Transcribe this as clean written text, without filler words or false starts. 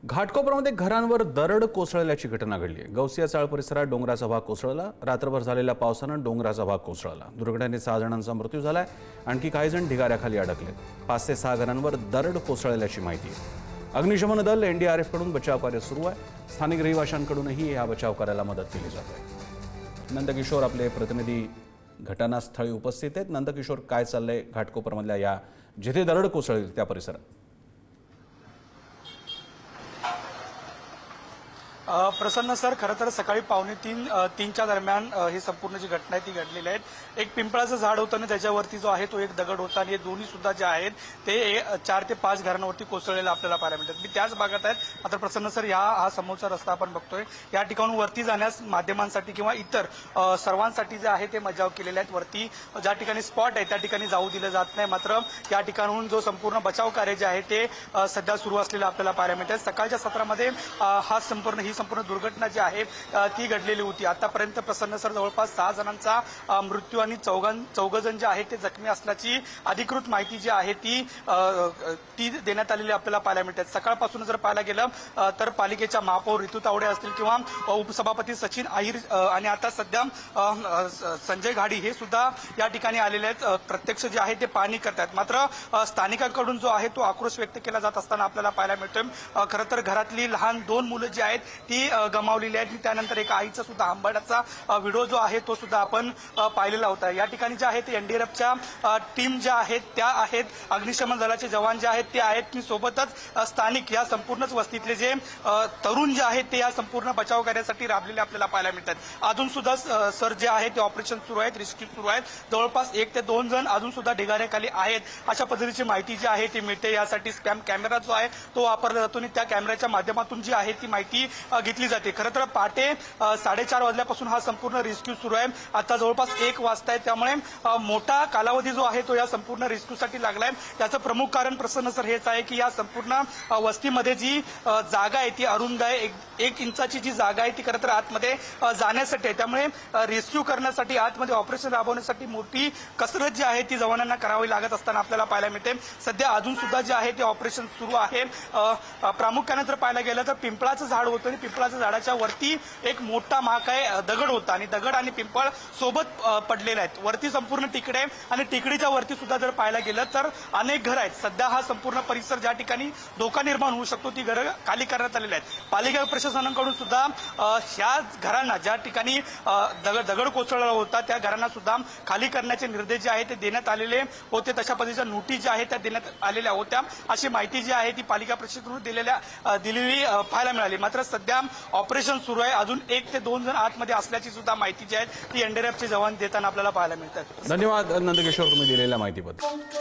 घाटकोपरमध्ये घरांवर दरड कोसळल्याची घटना घडली आहे। गौसिया चाळ परिसरात डोंगराचा भाग कोसळला। रात्रभर झालेल्या पावसानं डोंगराचा भाग कोसळला। दुर्घटनेत 6 जणांचा मृत्यू झालाय। आणखी काही जण ढिगाऱ्याखाली अडकलेत। 5 ते 6 घरांवर दरड कोसळल्याची माहिती आहे। अग्निशमन दल एनडीआरएफ कडून बचाव कार्य सुरू आहे। स्थानिक रहिवाशांकडूनही या बचाव कार्याला मदत केली जात आहे। नंदकिशोर आपले प्रतिनिधी घटनास्थळी उपस्थित आहेत। नंदकिशोर, काय चाललंय घाटकोपरमधल्या या जिथे दरड कोसळली त्या परिसरात? प्रसन्न सर, खरं तर सकाळी 2:45-3च्या दरम्यान ही संपूर्ण जी घटना आहे ती घडलेली आहे। एक पिंपळाचं झाड होतं आणि त्याच्यावरती जो आहे तो एक दगड होता आणि हे दोन्ही सुद्धा जे आहेत ते 4 ते 5 घरांवरती कोसळलेला आपल्याला पाहायला मिळतात। मी त्याच भागात आहेत। आता प्रसन्न सर, हा समोरचा रस्ता आपण बघतोय। या ठिकाणून वरती जाण्यास माध्यमांसाठी किंवा इतर सर्वांसाठी जे आहे ते मजाव केलेले आहेत। वरती ज्या ठिकाणी स्पॉट आहे त्या ठिकाणी जाऊ दिलं जात नाही। मात्र या ठिकाणून जो संपूर्ण बचाव कार्य जे आहे ते सध्या सुरू असलेलं आपल्याला पाहायला मिळतं। सकाळच्या सत्रामध्ये ही संपूर्ण दुर्घटना जी आहे ती घडलेली होती। आतापर्यंत प्रसन्न सर जवळपास 6 जणांचा मृत्यू आणि 14 जण जे आहेत ते जखमी असल्याची अधिकृत माहिती जी आहे ती देण्यात आलेली आपल्याला पाहायला मिळते। सकाळपासून जर पाहायला गेलं तर पालिकेच्या महापौर ऋतू तावडे असतील किंवा उपसभापती सचिन अहिर आणि आता सध्या संजय घाडी हे सुद्धा या ठिकाणी आलेले आहेत। प्रत्यक्ष जे आहे ते पाहणी करतात। मात्र स्थानिकांकडून जो आहे तो आक्रोश व्यक्त केला जात असताना आपल्याला पाहायला मिळतोय। खरं तर घरातली लहान 2 मुलं जी आहेत ती गमावलेली आहेत। त्यानंतर एका आईचा सुद्धा आंबाड्याचा व्हिडिओ जो आहे तो सुद्धा आपण पाहिलेला होता। या ठिकाणी जे आहे ते एनडीआरएफच्या टीम ज्या आहेत त्या आहेत, अग्निशमन दलाचे जवान जे आहेत ते आहेत की सोबतच स्थानिक या संपूर्णच वस्तीतले जे तरुण जे आहेत ते या संपूर्ण बचाव कार्यासाठी राबलेले आपल्याला पाहायला मिळतात। अजून सुद्धा सर जे आहे ते ऑपरेशन सुरू आहेत, रेस्क्यू सुरू आहेत। जवळपास 1 ते 2 जण अजून सुद्धा ढिगाऱ्याखाली आहेत अशा पद्धतीची माहिती जी आहे ती मिळते। यासाठी स्पॅम कॅमेरा जो आहे तो वापरला जातो आणि त्या कॅमेऱ्याच्या माध्यमातून जी आहे ती माहिती घेतली जाते। खरं तर पहाटे 4:30 वाजल्यापासून हा संपूर्ण रेस्क्यू सुरू आहे। आता जवळपास 1 वाजता आहे, त्यामुळे मोठा कालावधी जो आहे तो या संपूर्ण रेस्क्यूसाठी लागलाय। त्याचं प्रमुख कारण प्रसन्न सर हेच आहे की या संपूर्ण वस्तीमध्ये जी जागा आहे ती अरुंद आहे। 1 इंचाची जी जागा आहे ती खरं तर आतमध्ये जाण्यासाठी आहे। त्यामुळे रेस्क्यू करण्यासाठी आतमध्ये ऑपरेशन राबवण्यासाठी मोठी कसरत जी आहे ती जवानांना करावी लागत असताना आपल्याला पाहायला मिळते। सध्या अजून सुद्धा जे आहे ते ऑपरेशन सुरू आहे। प्रामुख्याने जर पाहायला गेलं तर पिंपळाचं झाड होतं आणि पिंपळाच्या झाडाच्या वरती एक मोठा महाकाय दगड होता आणि दगड आणि पिंपळ सोबत पडलेले आहेत। वरती संपूर्ण टिकडे आणि टिकडीच्या वरती सुद्धा जर पाहायला गेलं तर अनेक घर आहेत। सध्या हा संपूर्ण परिसर ज्या ठिकाणी धोका निर्माण होऊ शकतो ती घरं खाली करण्यात आलेली आहेत। पालिका प्रशासनाकडून सुद्धा ह्या घरांना ज्या ठिकाणी दगड कोसळला होता त्या घरांना सुद्धा खाली करण्याचे निर्देश जे आहेत ते देण्यात आलेले होते। तशा पद्धतीच्या नोटीस ज्या आहेत त्या देण्यात आलेल्या होत्या अशी माहिती जी आहे ती पालिका प्रशासनाकडून दिलेली पाहायला मिळाली। मात्र सध्या ऑपरेशन सुरू आहे। अजून 1 ते 2 जण आतमध्ये असल्याची सुद्धा माहिती जी आहे ती एनडीआरएफचे जवान देताना आपल्याला पाहायला मिळतात। धन्यवाद नंदकिशोर, तुम्ही दिलेल्या माहितीबद्दल।